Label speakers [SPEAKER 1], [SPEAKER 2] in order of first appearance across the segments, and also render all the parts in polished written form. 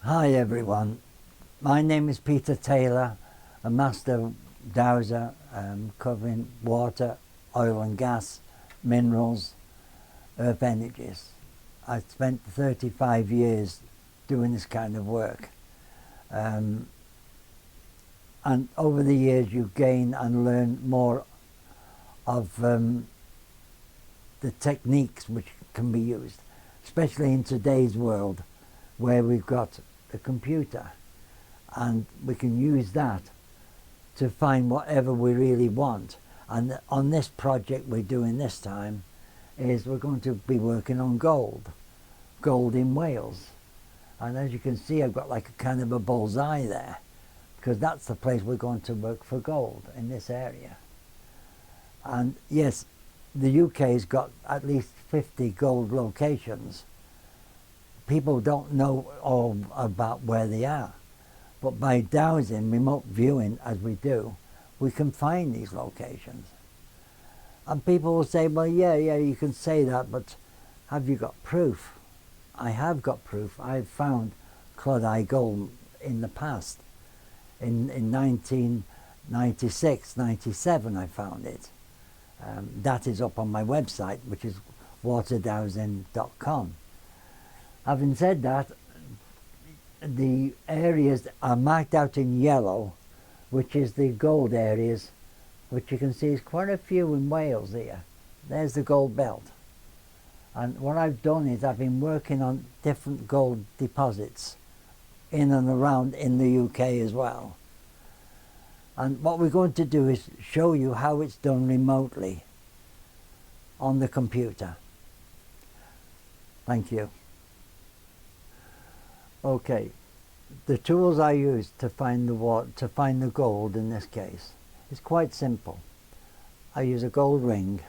[SPEAKER 1] Hi everyone, my name is Peter Taylor, a master dowser covering water, oil and gas, minerals, earth energies. I spent 35 years doing this kind of work, and over the years you gain and learn more of the techniques which can be used, especially in today's world where we've got the computer and we can use that to find whatever we really want. And on this project we're doing this time is we're going to be working on gold in Wales, and as you can see I've got like a kind of a bullseye there because that's the place we're going to work for gold, in this area. And yes, the UK's got at least 50 gold locations. People don't know all about where they are, but by dowsing, remote viewing as we do, we can find these locations. And people will say, well, yeah, you can say that, but have you got proof? I have got proof. I've found clodite gold in the past. In 1996, 97 I found it. That is up on my website, which is waterdowsing.com. Having said that, the areas are marked out in yellow, which is the gold areas, which you can see is quite a few in Wales here. There's the gold belt. And what I've done is I've been working on different gold deposits in and around in the UK as well. And what we're going to do is show you how it's done remotely on the computer. Thank you. Okay, the tools I use to find the gold in this case is quite simple. I use a gold ring,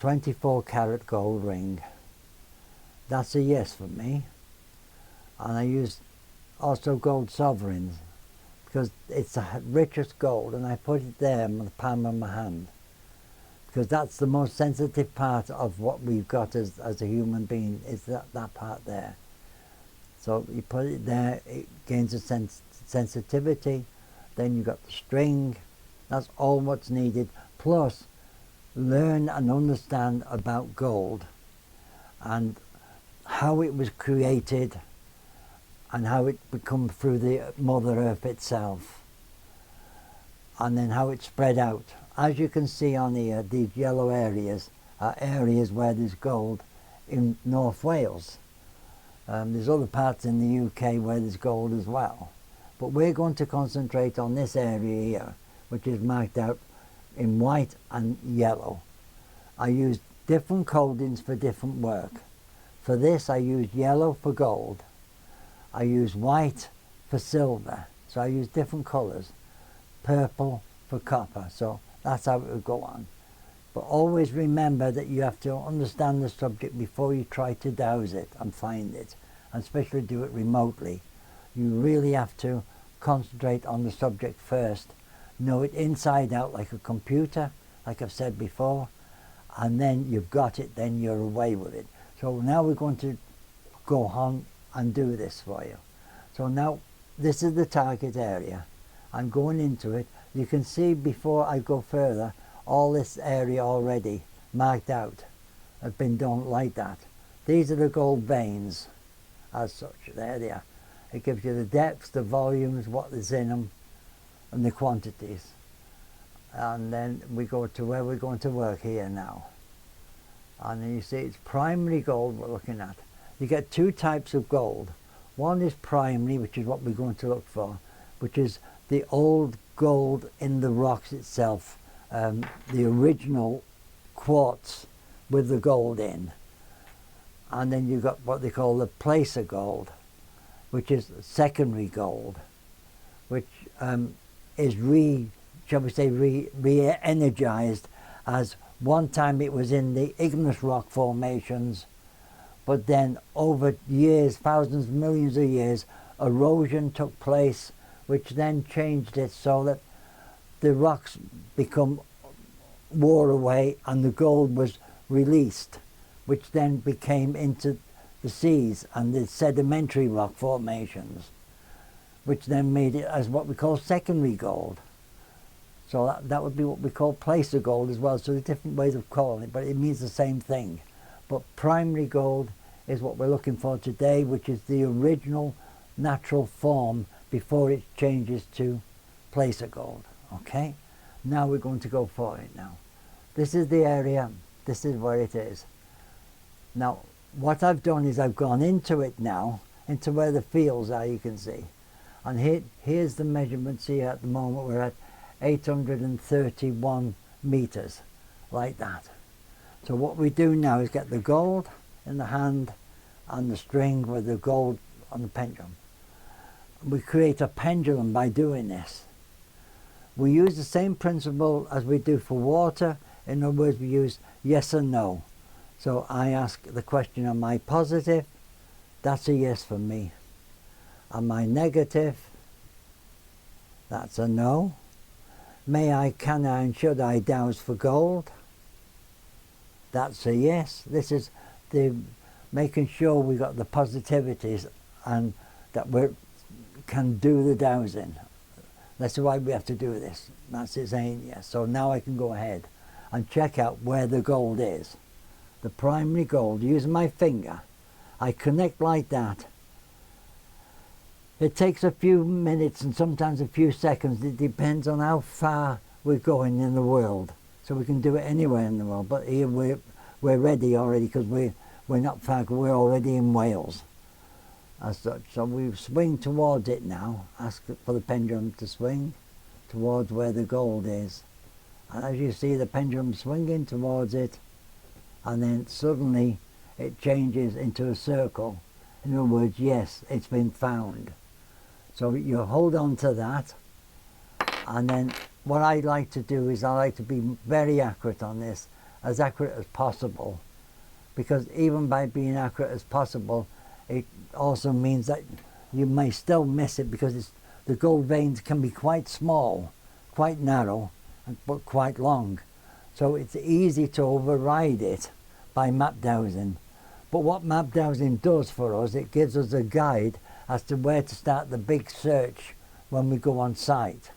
[SPEAKER 1] 24 karat gold ring. That's a yes for me. And I use also gold sovereigns because it's the richest gold, and I put it there in the palm of my hand because that's the most sensitive part of what we've got as a human being, is that part there. So you put it there, it gains a sensitivity, then you've got the string, that's all what's needed, plus learn and understand about gold and how it was created and how it become through the Mother Earth itself, and then how it spread out. As you can see on here, these yellow areas are areas where there's gold in North Wales. There's other parts in the UK where there's gold as well, but we're going to concentrate on this area here, which is marked out in white and yellow. I use different coatings for different work. For this I use yellow for gold, I use white for silver, so I use different colours, purple for copper, so that's how it would go on. But always remember that you have to understand the subject before you try to dowse it and find it, and especially do it remotely. You really have to concentrate on the subject first, know it inside out like a computer, like I've said before, and then you've got it, then you're away with it. So now we're going to go on and do this for you. So now this is the target area. I'm going into it. You can see before I go further, all this area already marked out have been done like that. These are the gold veins as such. There they are. It gives you the depths, the volumes, what is in them, and the quantities. And then we go to where we're going to work here now. And then you see it's primary gold we're looking at. You get two types of gold. One is primary, which is what we're going to look for, which is the old gold in the rocks itself, the original quartz with the gold in. And then you've got what they call the placer gold, which is secondary gold, which is shall we say, re-energized, as one time it was in the igneous rock formations, but then over years, thousands, millions of years, erosion took place, which then changed it so that the rocks wore away and the gold was released, which then became into the seas and the sedimentary rock formations, which then made it as what we call secondary gold. So that would be what we call placer gold as well. So there's different ways of calling it, but it means the same thing. But primary gold is what we're looking for today, which is the original natural form before it changes to placer gold. Okay? Now we're going to go for it now. This is the area, this is where it is. Now, what I've done is I've gone into it now, into where the fields are, you can see. And here's the measurements here at the moment. We're at 831 meters, like that. So what we do now is get the gold in the hand and the string with the gold on the pendulum. We create a pendulum by doing this. We use the same principle as we do for water. In other words, we use yes and no. So I ask the question, am I positive? That's a yes for me. Am I negative? That's a no. May I, can I, and should I dowse for gold? That's a yes. This is the making sure we got the positivities and that we can do the dowsing. That's why we have to do this. That's it saying yes. So now I can go ahead and check out where the gold is. The primary gold, using my finger. I connect like that. It takes a few minutes and sometimes a few seconds. It depends on how far we're going in the world. So we can do it anywhere in the world. But here we're ready already because we're not far. We're already in Wales as such. So we swing towards it now. Ask for the pendulum to swing towards where the gold is. And as you see the pendulum swinging towards it, and then suddenly it changes into a circle. In other words, yes, it's been found. So you hold on to that, and then what I like to do is I like to be very accurate on this, as accurate as possible, because even by being accurate as possible, it also means that you may still miss it because the gold veins can be quite small, quite narrow, but quite long. So it's easy to override it by map dowsing. But what map dowsing does for us, it gives us a guide as to where to start the big search when we go on site.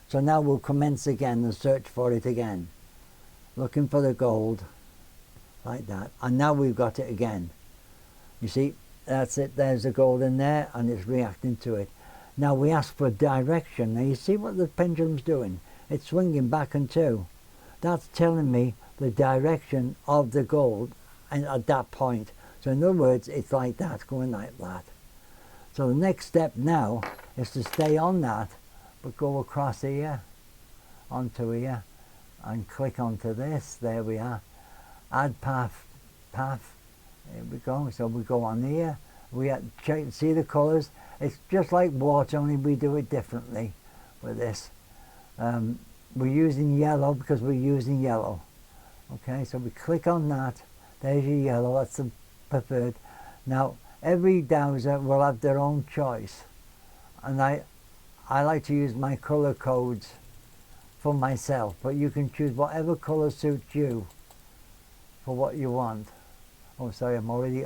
[SPEAKER 1] So now we'll commence again and search for it again. Looking for the gold, like that. And now we've got it again. You see, that's it, there's the gold in there and it's reacting to it. Now we ask for direction. Now you see what the pendulum's doing? It's swinging back and two. That's telling me the direction of the gold and at that point. So in other words, it's like that, going like that. So the next step now is to stay on that, but go across here, onto here, and click onto this. There we are. Add path. Here we go. So we go on here. We check, see the colours. It's just like water, only we do it differently with this. We're using yellow because we're using yellow. Okay, so we click on that. There's your yellow. That's the preferred. Now every dowser will have their own choice, and I like to use my colour codes for myself, but you can choose whatever colour suits you for what you want. Oh sorry, I'm already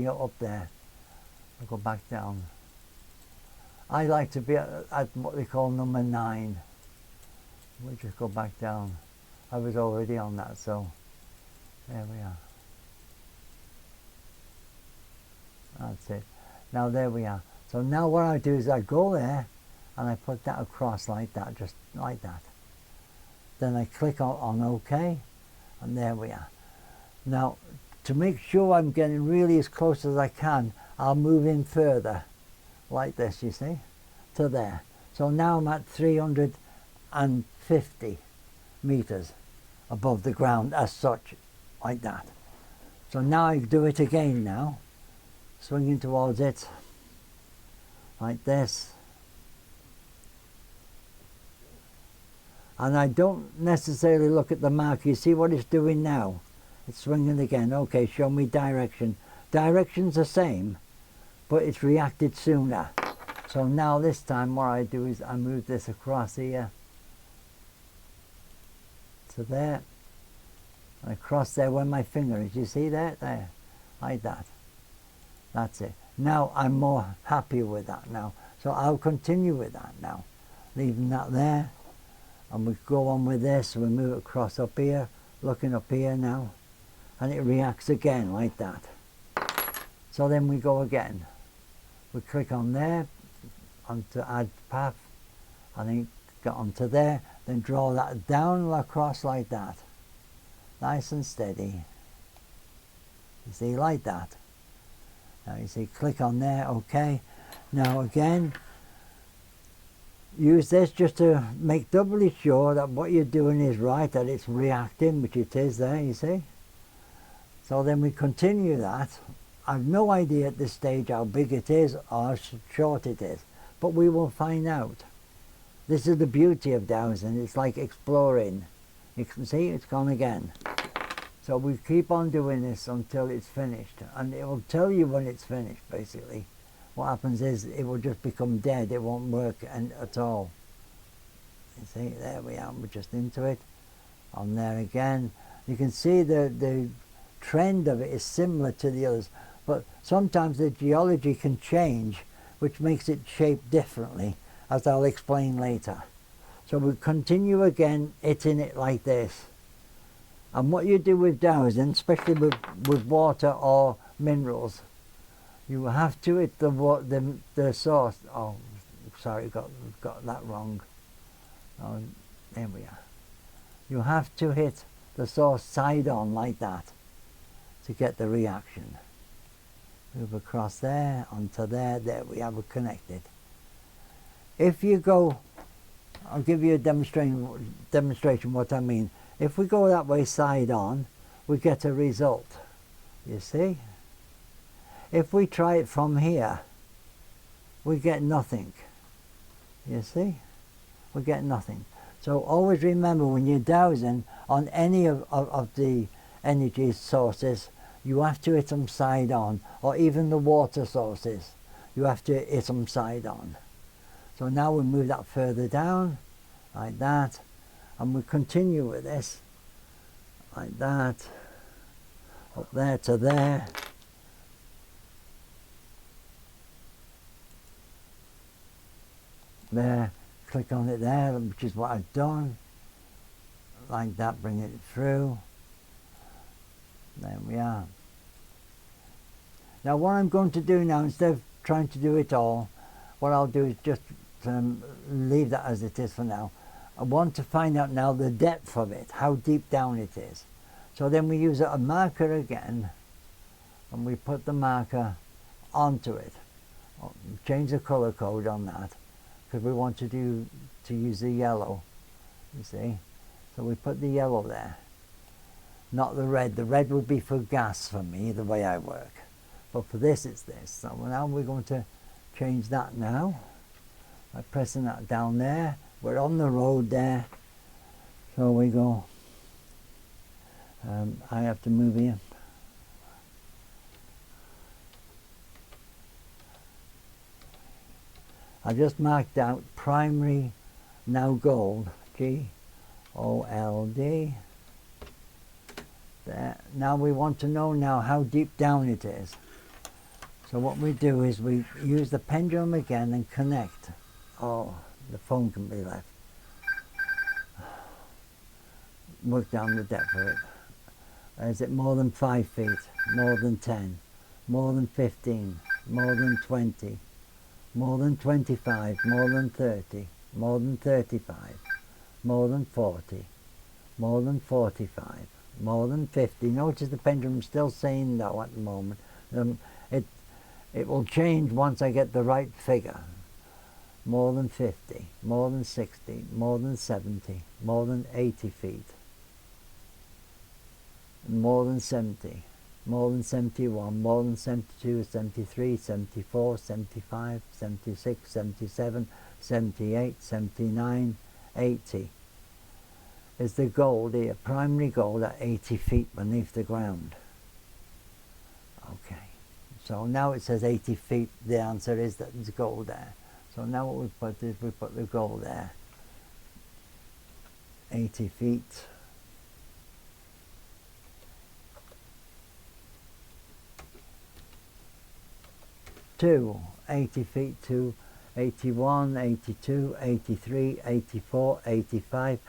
[SPEAKER 1] up there. I'll go back down. I like to be at what they call number 9. We'll just go back down. I was already on that, so there we are. That's it. Now there we are. So now what I do is I go there and I put that across like that, just like that. Then I click on OK, and there we are. Now to make sure I'm getting really as close as I can, I'll move in further like this, you see, to there. So now I'm at 350 meters above the ground as such, like that. So now I do it again now, swinging towards it like this. And I don't necessarily look at the mark. You see what it's doing now? It's swinging again. Okay, show me direction. Direction's the same, but it's reacted sooner. So now this time what I do is I move this across here to there. And across there where my finger is. You see that? There. Like that. That's it. Now I'm more happy with that now. So I'll continue with that now. Leaving that there. And we go on with this. We move it across up here. Looking up here now. And it reacts again like that. So then we go again. We click on there. Onto add path. And then get onto there. Then draw that down across like that. Nice and steady. You see, like that. Now you see, click on there, okay. Now again, use this just to make doubly sure that what you're doing is right, that it's reacting, which it is there, you see. So then we continue that. I've no idea at this stage how big it is or how short it is, but we will find out. This is the beauty of dowsing. It's like exploring. You can see it's gone again. So we keep on doing this until it's finished, and it will tell you when it's finished. Basically what happens is it will just become dead. It won't work at all. You see, there we are. We're just into it. On there again. You can see the trend of it is similar to the others, but sometimes the geology can change, which makes it shaped differently, as I'll explain later. So we continue again hitting it like this. And what you do with dowsing, especially with water or minerals, you have to hit the source. Oh, sorry, got that wrong. Oh, there we are. You have to hit the source side on like that to get the reaction. Move across there, onto there, there we have it connected. If you go, I'll give you a demonstration what I mean. If we go that way side on, we get a result, you see. If we try it from here, we get nothing, you see. We get nothing. So always remember, when you're dowsing on any of the energy sources, you have to hit them side on, or even the water sources, you have to hit them side on. So now we move that further down, like that. And we continue with this, like that, up there to there. There, click on it there, which is what I've done. Like that, bring it through. There we are. Now what I'm going to do now, instead of trying to do it all, what I'll do is just leave that as it is for now. I want to find out now the depth of it, how deep down it is. So then we use a marker again, and we put the marker onto it. Change the color code on that, because we want to use the yellow, you see. So we put the yellow there, not the red. The red would be for gas for me, the way I work. But for this, it's this. So now we're going to change that now by pressing that down there. We're on the road there, so we go. I have to move here. I just marked out primary, now gold, G-O-L-D. There. Now we want to know now how deep down it is. So what we do is we use the pendulum again and connect. Oh, the phone can be left. Work down the depth of it. Is it more than 5 feet? More than 10? More than 15? More than 20? More than 25? More than 30? More than 35? More than 40? More than 45? More than 50? Notice the pendulum still saying no at the moment. It will change once I get the right figure. More than 50, more than 60, more than 70, more than 80 feet, more than 70, more than 71, more than 72, 73, 74, 75, 76, 77, 78, 79, 80. Is the gold here, primary gold at 80 feet beneath the ground. Okay, so now it says 80 feet, the answer is that there's gold there. So now what we put is we put the gold there. 80 feet. to 80 feet to 81, 82, 83, 84, 85,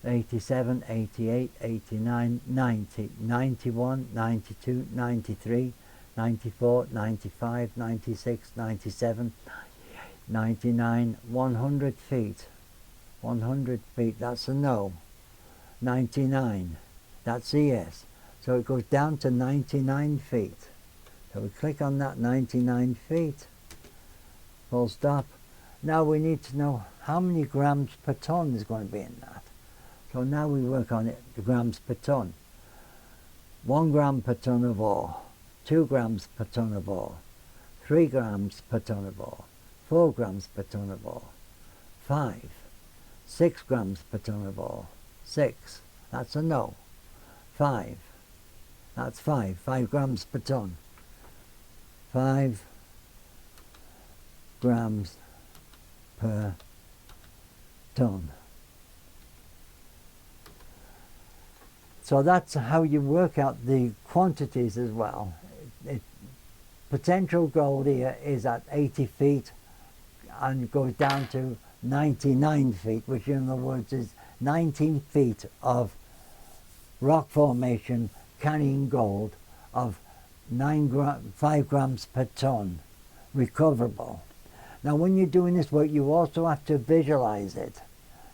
[SPEAKER 1] 87, 88, 89, 90, 91, 92, 93, 94, 95, 96, 97, 99, 100 feet. 100 feet, that's a no. 99, that's a yes. So it goes down to 99 feet. So we click on that 99 feet. Full stop. Now we need to know how many grams per ton is going to be in that. So now we work on it, the grams per ton. 1 gram per ton of ore, 2 grams per ton of ore, 3 grams per ton of ore, 4 grams per ton of ore, 5, 6 grams per ton of ore, 6, that's a no. 5, that's 5 grams per ton. 5 grams per ton. So that's how you work out the quantities as well. Potential gold here is at 80 feet and goes down to 99 feet, which in other words is 19 feet of rock formation carrying gold of 5 grams per ton recoverable. Now when you're doing this work, you also have to visualize it.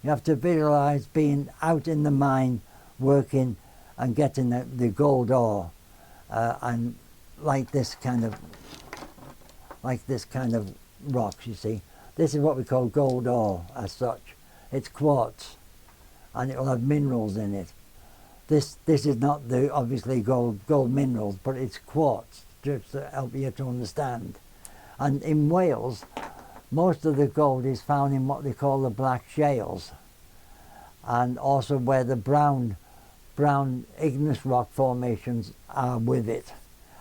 [SPEAKER 1] You have to visualize being out in the mine working and getting the gold ore and like this kind of rocks, you see. This is what we call gold ore as such. It's quartz and it will have minerals in it. This is not the obviously gold minerals, but it's quartz, just to help you to understand. And in Wales, most of the gold is found in what they call the black shales, and also where the brown igneous rock formations are with it,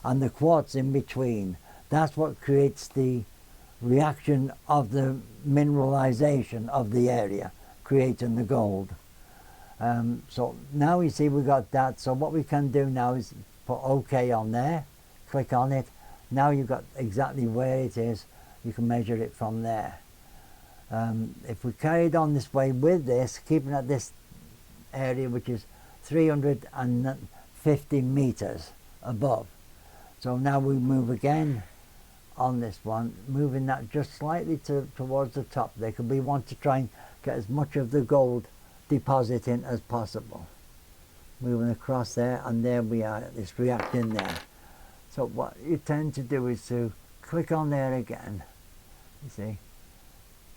[SPEAKER 1] and the quartz in between. That's what creates the reaction of the mineralization of the area, creating the gold. So now you see we got that. So what we can do now is put OK on there, click on it. Now you've got exactly where it is. You can measure it from there. If we carried on this way with this, keeping at this area which is 350 meters above. So now we move again on this one, moving that just slightly towards the top. There could be one to try and get as much of the gold deposit in as possible. Moving across there, and there we are, it's reacting there. So what you tend to do is to click on there again, you see,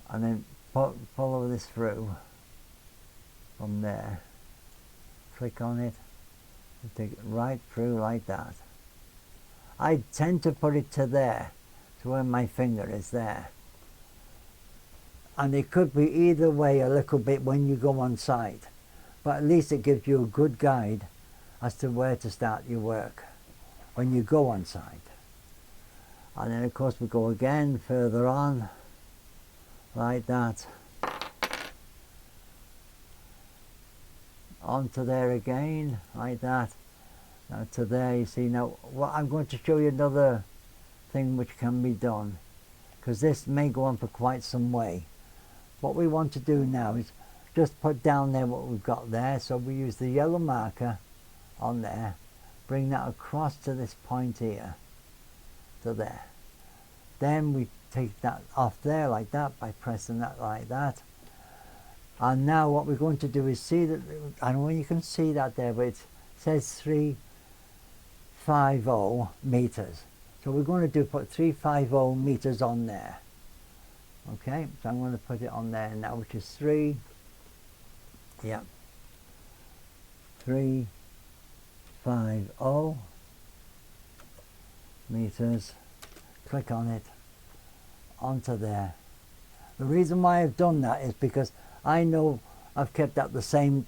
[SPEAKER 1] and then follow this through from there. Click on it and take it right through like that. I tend to put it to there, to where my finger is there. And it could be either way a little bit when you go on site, but at least it gives you a good guide as to where to start your work when you go on site. And then of course we go again further on like that, onto there again like that. Now to there, you see. Now what I'm going to show you another thing which can be done, because this may go on for quite some way. What we want to do now is just put down there what we've got there. So we use the yellow marker on there, bring that across to this point here, to there. Then we take that off there like that by pressing that like that. And now what we're going to do is see that, I don't know if you can see that there, but it says 350 meters. So we're going to put 350 meters on there. Okay, so I'm going to put it on there now, which is 350 meters. Click on it, onto there. The reason why I've done that is because I know I've kept at the same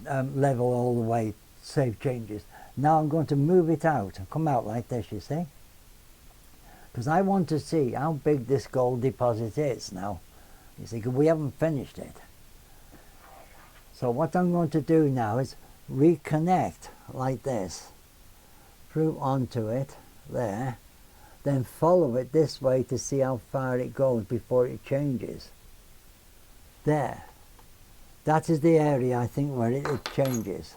[SPEAKER 1] level all the way, save changes. Now I'm going to move it out and come out like this, you see, because I want to see how big this gold deposit is now, you see, because we haven't finished it. So what I'm going to do now is reconnect like this through onto it there. then follow it this way to see how far it goes before it changes. There. That is the area, I think, where it changes.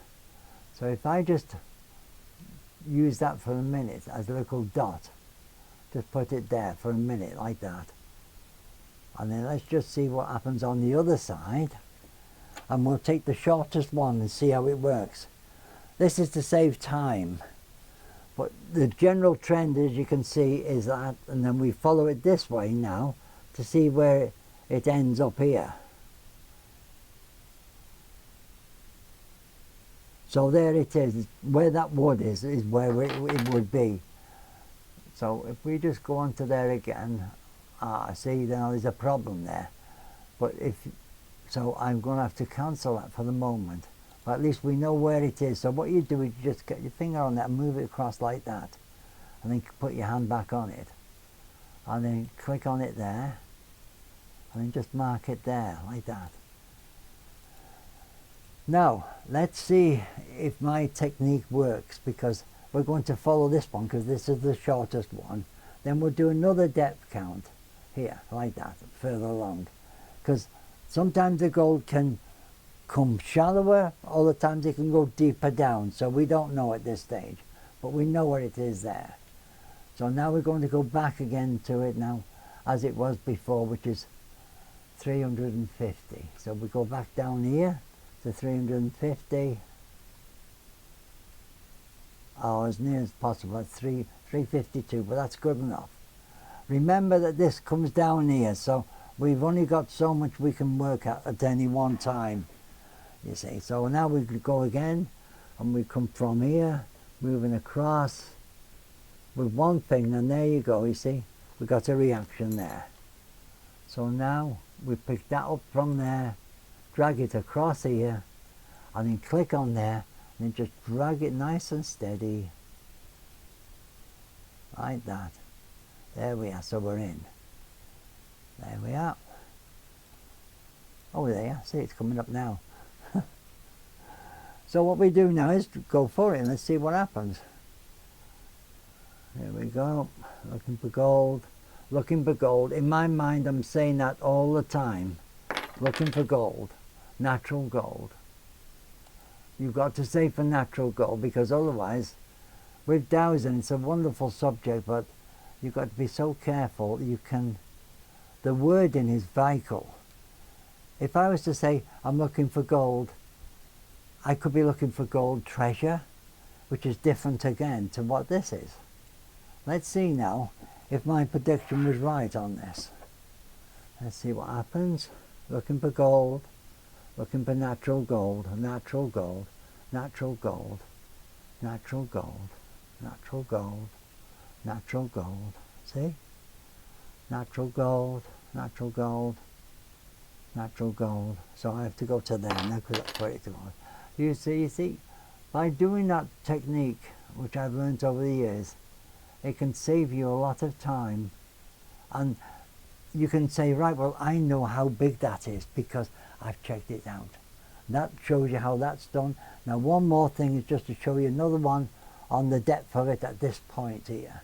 [SPEAKER 1] So if I just use that for a minute as a little dot, just put it there for a minute like that. And then let's just see what happens on the other side. And we'll take the shortest one and see how it works. This is to save time. But the general trend, as you can see, is that, and then we follow it this way now to see where it ends up here. So there it is. Where that wood is where it would be. So if we just go onto there again, see, now there's a problem there. But so I'm going to have to cancel that for the moment. But at least we know where it is. So what you do is you just get your finger on that and move it across like that. And then put your hand back on it. And then click on it there. And then just mark it there like that. Now, let's see if my technique works, because we're going to follow this one because this is the shortest one. Then we'll do another depth count here, like that, further along. Because sometimes the gold can come shallower, other times it can go deeper down. So we don't know at this stage, but we know where it is there. So now we're going to go back again to it now, as it was before, which is 350. So we go back down here to 350, or as near as possible at 352, but that's good enough. Remember that this comes down here, so we've only got so much we can work at any one time, you see. So now we go again, and we come from here, moving across with one finger, and there you go, you see, we got a reaction there. So now we pick that up from there, drag it across here, and then click on there, and then just drag it nice and steady, like that. There we are, so we're in. There we are. Oh, there, see, it's coming up now. So what we do now is go for it, and let's see what happens. There we go, looking for gold, looking for gold. In my mind, I'm saying that all the time, looking for gold. Natural gold. You've got to say for natural gold, because otherwise, with dowsing, it's a wonderful subject, but you've got to be so careful. The wording is vital. If I was to say I'm looking for gold, I could be looking for gold treasure, which is different again to what this is. Let's see now if my prediction was right on this. Let's see what happens. Looking for gold. Looking for natural gold, natural gold, natural gold, natural gold, natural gold, natural gold. See? Natural gold, natural gold, natural gold. So I have to go to there now because that's where it's going. You see, by doing that technique, which I've learnt over the years, it can save you a lot of time. And you can say, right, well, I know how big that is because I've checked it out. That shows you how that's done. Now one more thing is just to show you another one on the depth of it at this point here.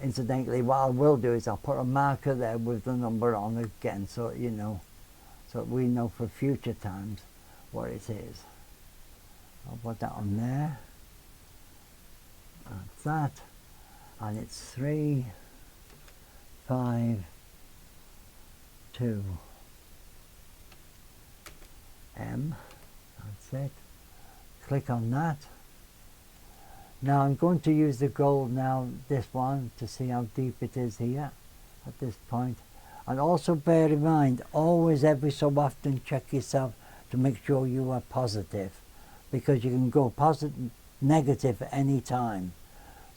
[SPEAKER 1] Incidentally, what I will do is I'll put a marker there with the number on again, so you know, so we know for future times what it is. I'll put that on there. That's that. And it's 3, 5, 2. M, that's it. Click on that. Now I'm going to use the gold now, this one, to see how deep it is here at this point. And also bear in mind, always every so often check yourself to make sure you are positive, because you can go positive, negative at any time.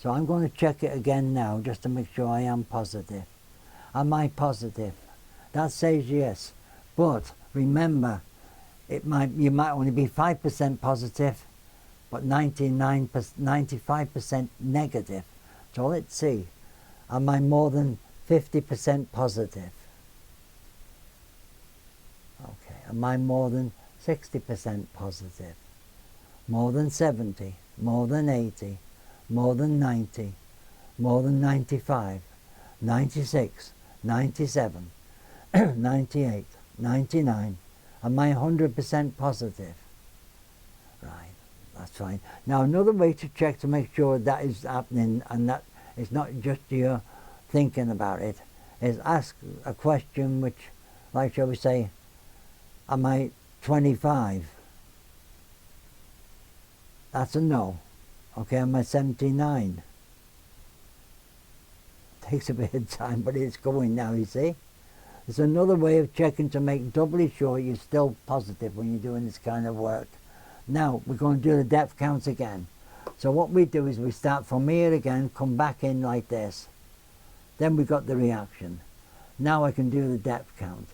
[SPEAKER 1] So I'm going to check it again now just to make sure I am positive. Am I positive? That says yes, but remember, you might only be 5% positive, but 95% negative. So let's see, am I more than 50% positive? Okay, am I more than 60% positive? More than 70, more than 80, more than 90, more than 95, 96, 97, 98, 99. Am I 100% positive? Right, that's fine. Now another way to check to make sure that is happening and that it's not just you thinking about it is ask a question which, like shall we say, am I 25? That's a no. Okay, am I 79? Takes a bit of time, but it's going now, you see. It's another way of checking to make doubly sure you're still positive when you're doing this kind of work. Now, we're going to do the depth counts again. So what we do is we start from here again, come back in like this. Then we got the reaction. Now I can do the depth count.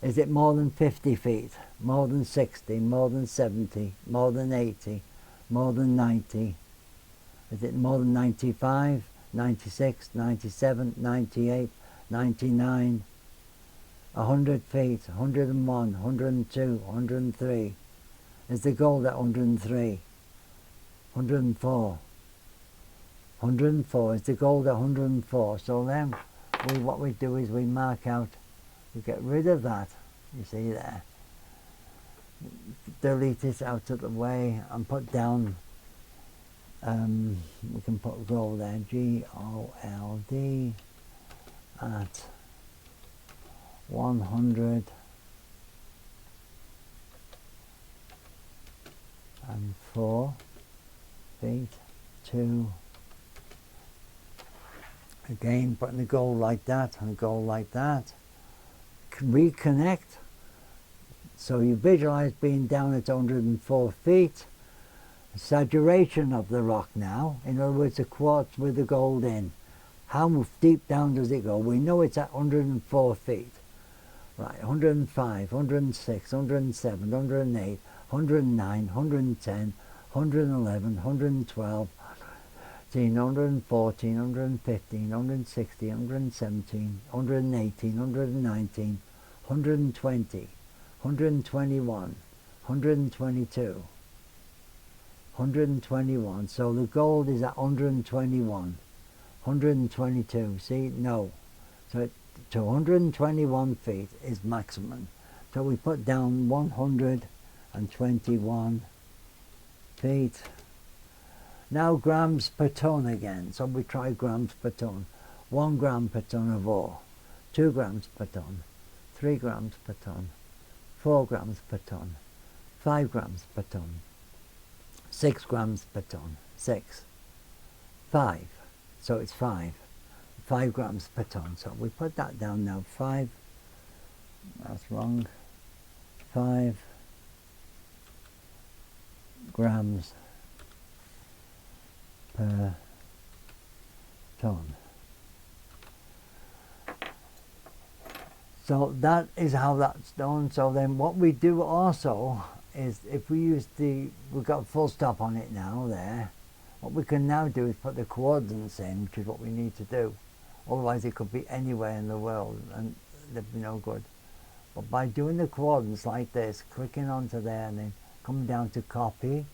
[SPEAKER 1] Is it more than 50 feet? More than 60? More than 70? More than 80? More than 90? Is it more than 95? 96? 97? 98? 99? 100 feet? 101? 102? 103? Is the gold at 103? 104? 104? Is the gold at 104? So then what we do is we mark out, we get rid of that, you see there. Delete it out of the way and put down, we can put gold there, G-O-L-D at 104 feet to, again putting the gold like that and the gold like that. Reconnect. So you visualize being down at 104 feet. Saturation of the rock now. In other words, the quartz with the gold in. How deep down does it go? We know it's at 104 feet. Right, 105, 106, 107, 108, 109, 110, 111, 112, 114, 115, 116, 117, 118, 119, 120, 121, 122, 121. So the gold is at 121, 122. See, no. So to 121 feet is maximum. So we put down 121 feet. Now grams per ton again. So we try grams per ton. 1 gram per ton of ore. 2 grams per ton. 3 grams per ton. 4 grams per ton. 5 grams per ton. 6 grams per ton. 6. 5. So it's 5. 5 grams per ton. So we put that down now. 5. That's wrong. 5 grams per ton. So that is how that's done. So then what we do also is if we use we've got a full stop on it now there, what we can now do is put the coordinates in, which is what we need to do. Otherwise it could be anywhere in the world and they'd be no good. But by doing the coordinates like this, clicking onto there and then come down to copy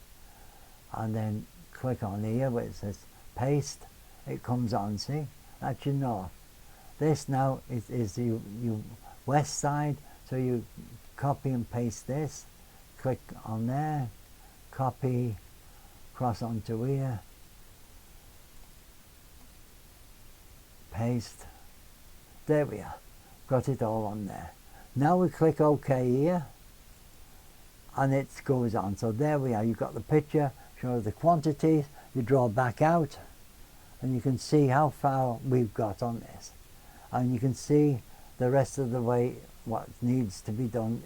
[SPEAKER 1] and then click on here where it says paste, it comes on, see? That's your north. This now is your west side, so you copy and paste this, click on there, copy, cross onto here, paste, there we are, got it all on there. Now we click OK here and it goes on. So there we are, you've got the picture, shows the quantities, you draw back out and you can see how far we've got on this. And you can see the rest of the way what needs to be done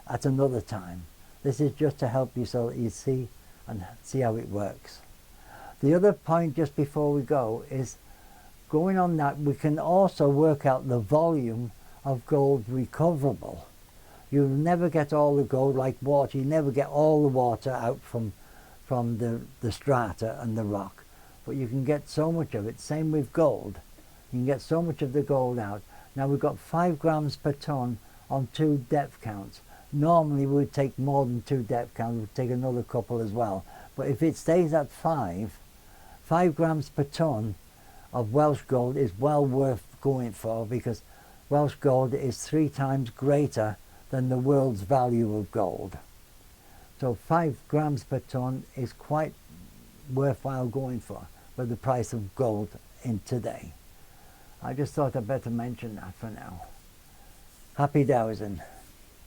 [SPEAKER 1] at another time. This is just to help you so that you see and see how it works. The other point just before we go is going on that we can also work out the volume of gold recoverable. You'll never get all the gold like water. You never get all the water out from the strata and the rock. But you can get so much of it. Same with gold. You can get so much of the gold out. Now we've got 5 grams per ton on 2 depth counts. Normally we would take more than 2 depth counts. We'd take another couple as well. But if it stays at 5 grams per ton, of Welsh gold is well worth going for, because Welsh gold is 3 times greater than the world's value of gold. So 5 grams per ton is quite worthwhile going for the price of gold in today. I just thought I'd better mention that for now. Happy dowsing.